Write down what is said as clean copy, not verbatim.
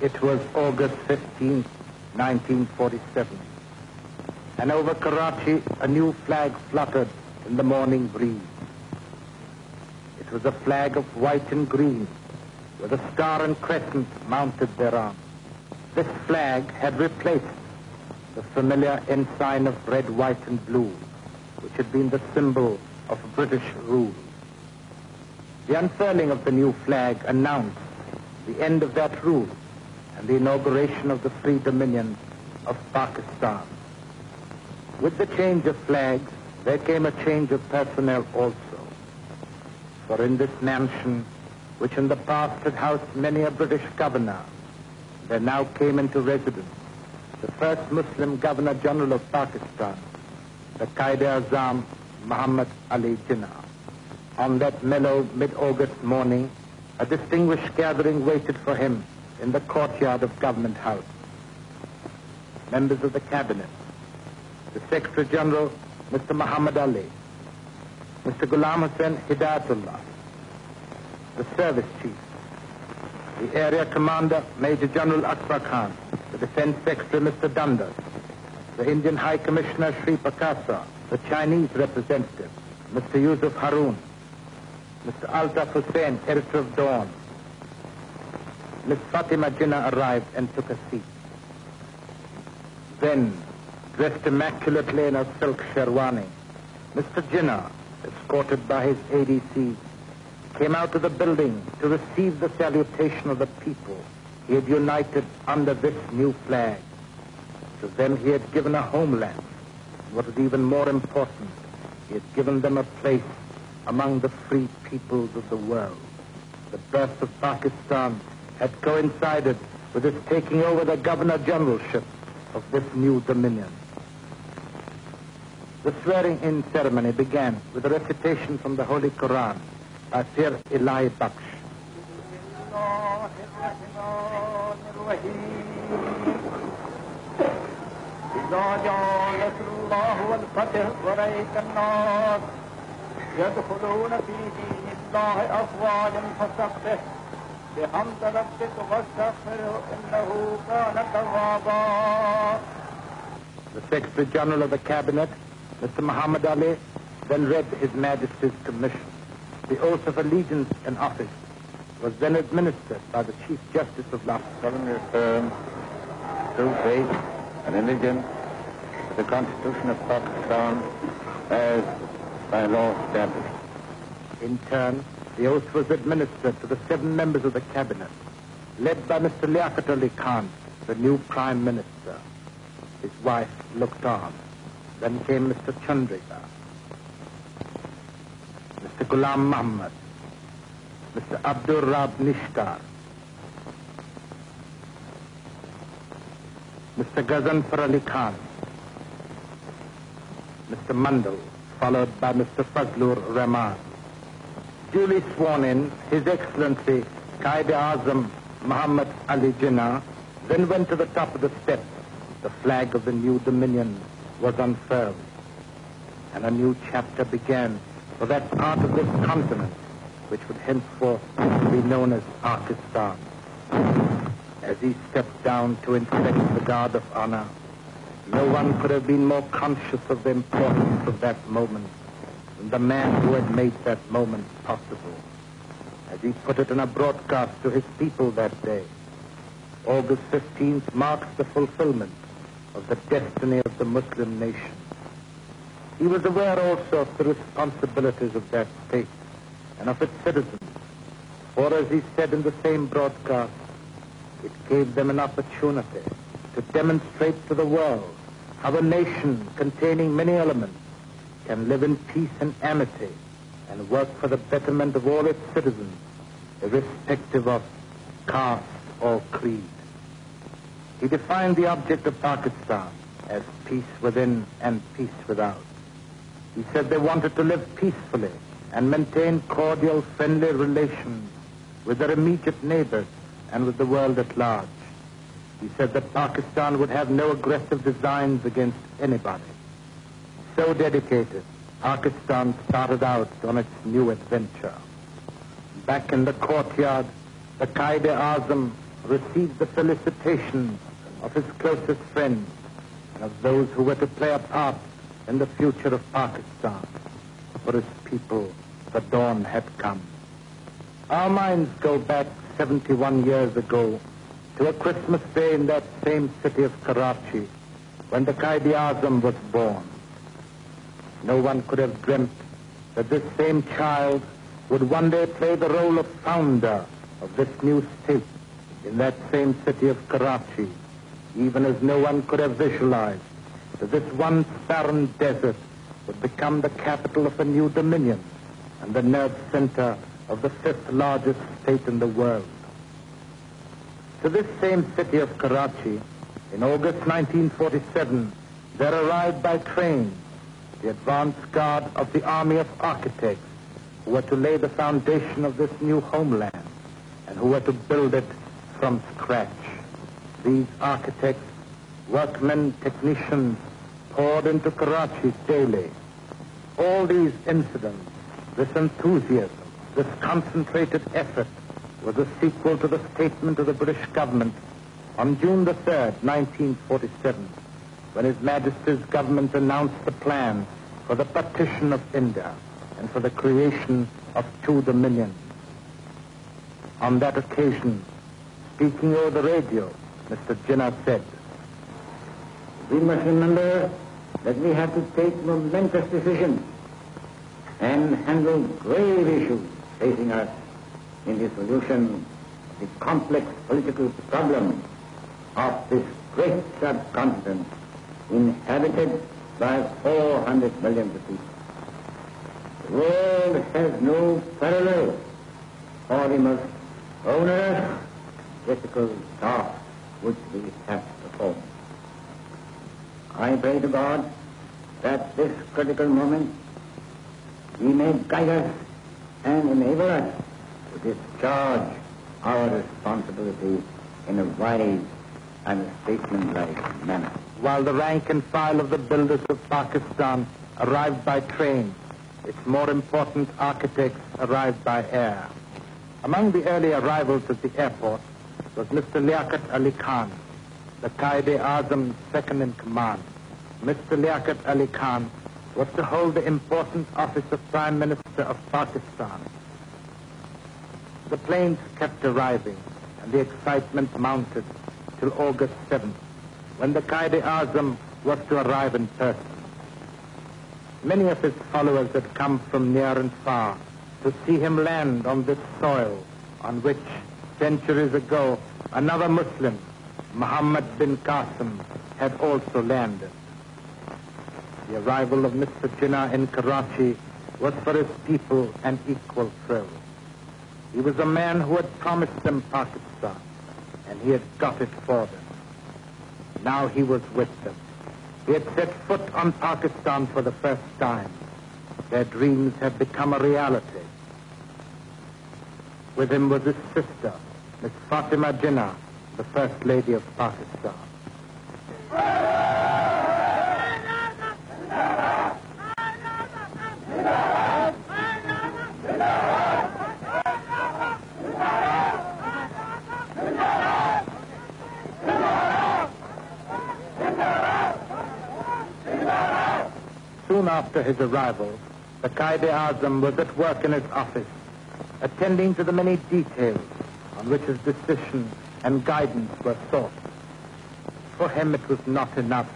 It was August 15, 1947. And over Karachi, a new flag fluttered in the morning breeze. It was a flag of white and green, with a star and crescent mounted thereon. This flag had replaced the familiar ensign of red, white, and blue, which had been the symbol of British rule. The unfurling of the new flag announced the end of that rule and the inauguration of the free dominion of Pakistan. With the change of flags, there came a change of personnel also. For in this mansion, which in the past had housed many a British governor, there now came into residence the first Muslim Governor-General of Pakistan, the Qaid-e-Azam Muhammad Ali Jinnah. On that mellow mid-August morning, a distinguished gathering waited for him in the courtyard of Government House. Members of the Cabinet, the Secretary General, Mr. Muhammad Ali, Mr. Ghulam Hussain Hidayatullah, the Service Chief, the Area Commander, Major General Akbar Khan, the Defense Secretary, Mr. Dundas, the Indian High Commissioner, Sri Pakasa, the Chinese representative, Mr. Yusuf Haroon, Mr. Altaf Hussain, editor of Dawn. Miss Fatima Jinnah arrived and took a seat. Then, dressed immaculately in a silk sherwani, Mr. Jinnah, escorted by his ADC, came out of the building to receive the salutation of the people he had united under this new flag. To them he had given a homeland. What was even more important, he had given them a place among the free peoples of the world. The birth of Pakistan had coincided with his taking over the Governor-Generalship of this new dominion. The swearing-in ceremony began with a recitation from the Holy Quran by Pir Ilahi Baksh. The Secretary General of the Cabinet, Mr. Muhammad Ali, then read His Majesty's commission. The oath of allegiance and office was then administered by the Chief Justice of Lahore. Solemnly affirm true faith and allegiance to the Constitution of Pakistan as by law established. In turn, the oath was administered to the 7 members of the Cabinet, led by Mr. Liaquat Ali Khan, the new Prime Minister. His wife looked on. Then came Mr. Chandrika, Mr. Ghulam Muhammad, Mr. Abdur Rab Nishkar, Mr. Ghazanfar Ali Khan, Mr. Mandal, followed by Mr. Fazlur Rahman. Duly sworn in, His Excellency Qaid-e-Azam Muhammad Ali Jinnah then went to the top of the steps. The flag of the new dominion was unfurled, and a new chapter began for that part of this continent which would henceforth be known as Pakistan. As he stepped down to inspect the guard of honor, no one could have been more conscious of the importance of that moment than the man who had made that moment possible. As he put it in a broadcast to his people that day, August 15th marks the fulfillment of the destiny of the Muslim nation. He was aware also of the responsibilities of that state and of its citizens, for as he said in the same broadcast, it gave them an opportunity to demonstrate to the world how a nation containing many elements can live in peace and amity and work for the betterment of all its citizens, irrespective of caste or creed. He defined the object of Pakistan as peace within and peace without. He said they wanted to live peacefully and maintain cordial, friendly relations with their immediate neighbors and with the world at large. He said that Pakistan would have no aggressive designs against anybody. So dedicated, Pakistan started out on its new adventure. Back in the courtyard, the Qaid-e-Azam received the felicitations of his closest friends and of those who were to play a part in the future of Pakistan. For his people, the dawn had come. Our minds go back 71 years ago to a Christmas day in that same city of Karachi when the Qaid-e-Azam was born. No one could have dreamt that this same child would one day play the role of founder of this new state in that same city of Karachi, even as no one could have visualized that this once barren desert would become the capital of a new dominion and the nerve center of the fifth largest state in the world. To this same city of Karachi, in August 1947, there arrived by train the advance guard of the army of architects who were to lay the foundation of this new homeland and who were to build it from scratch. These architects, workmen, technicians, poured into Karachi daily. All these incidents, this enthusiasm, this concentrated effort was a sequel to the statement of the British government on June the 3rd, 1947, when His Majesty's government announced the plan for the partition of India and for the creation of two dominions. On that occasion, speaking over the radio, Mr. Jinnah said, "We must remember that we have to take momentous decisions and handle grave issues facing us in the solution of the complex political problem of this great subcontinent inhabited by 400 million people. The world has no parallel for the most onerous, difficult task which we have to perform. I pray to God that this critical moment He may guide us and enable us to discharge our responsibility in a wise and statesmanlike manner." While the rank and file of the builders of Pakistan arrived by train, its more important architects arrived by air. Among the early arrivals at the airport was Mr. Liaquat Ali Khan, the Qaid-e-Azam's second in command. Mr. Liaquat Ali Khan was to hold the important office of Prime Minister of Pakistan. The planes kept arriving, and the excitement mounted till August 7th, when the Qaid-e-Azam was to arrive in person. Many of his followers had come from near and far to see him land on this soil on which, centuries ago, another Muslim, Muhammad bin Qasim, had also landed. The arrival of Mr. Jinnah in Karachi was for his people an equal thrill. He was a man who had promised them Pakistan, and he had got it for them. Now he was with them. He had set foot on Pakistan for the first time. Their dreams had become a reality. With him was his sister, Miss Fatima Jinnah, the First Lady of Pakistan. Soon after his arrival, the Qaid-e-Azam was at work in his office, attending to the many details on which his decision and guidance were sought. For him, it was not enough